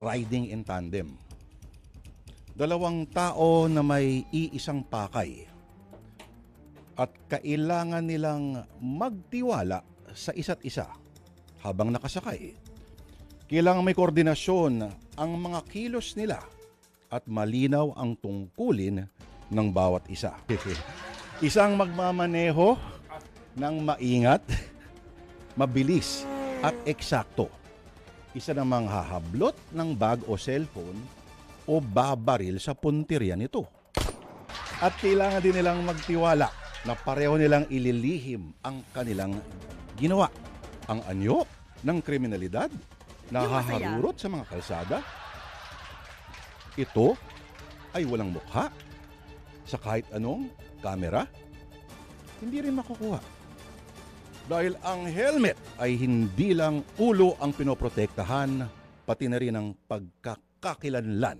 riding in tandem. Dalawang tao na may iisang pakay at kailangan nilang magtiwala sa isa't isa habang nakasakay. Kailangan may koordinasyon ang mga kilos nila at malinaw ang tungkulin ng bawat isa. Isang magmamaneho ng maingat, mabilis at eksakto. Isa namang hahablot ng bag o cellphone o babaril sa puntirya nito. At kailangan din nilang magtiwala na pareho nilang ililihim ang kanilang ginawa. Ang anyo ng kriminalidad na haharurot sa mga kalsada. Ito ay walang mukha sa kahit anong kamera. Hindi rin makukuha. Dahil ang helmet ay hindi lang ulo ang pinoprotektahan, pati na rin ang pagkakakilanlan.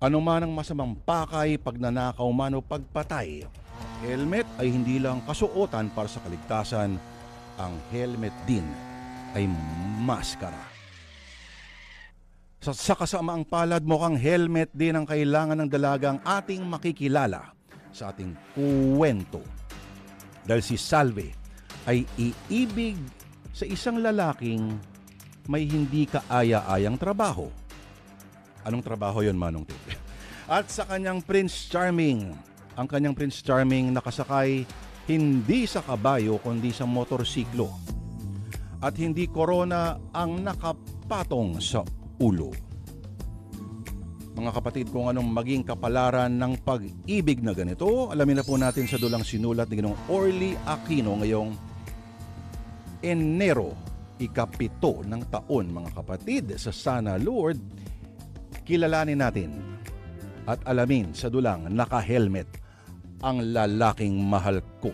Ano man ang masamang pakay, pagnanakaw man o pagpatay, helmet ay hindi lang kasuotan para sa kaligtasan, ang helmet din ay maskara. Sa kasamaang palad, mukhang helmet din ang kailangan ng dalagang ating makikilala sa ating kwento. Dahil si Salve ay iibig sa isang lalaking may hindi kaaya-ayang trabaho. Anong trabaho yon, Manong Tip? At sa kanyang Prince Charming, ang kanyang Prince Charming nakasakay hindi sa kabayo kundi sa motorsiklo. At hindi korona ang nakapatong sa ulo. Mga kapatid, kung anong maging kapalaran ng pag-ibig na ganito, alamin na po natin sa dulang sinulat ni Ginoong Orly Aquino ngayong Enero, ika-7 ng taon, mga kapatid. Sa Sana Lord, kilalanin natin at alamin sa dulang naka-helmet ang lalaking mahal ko.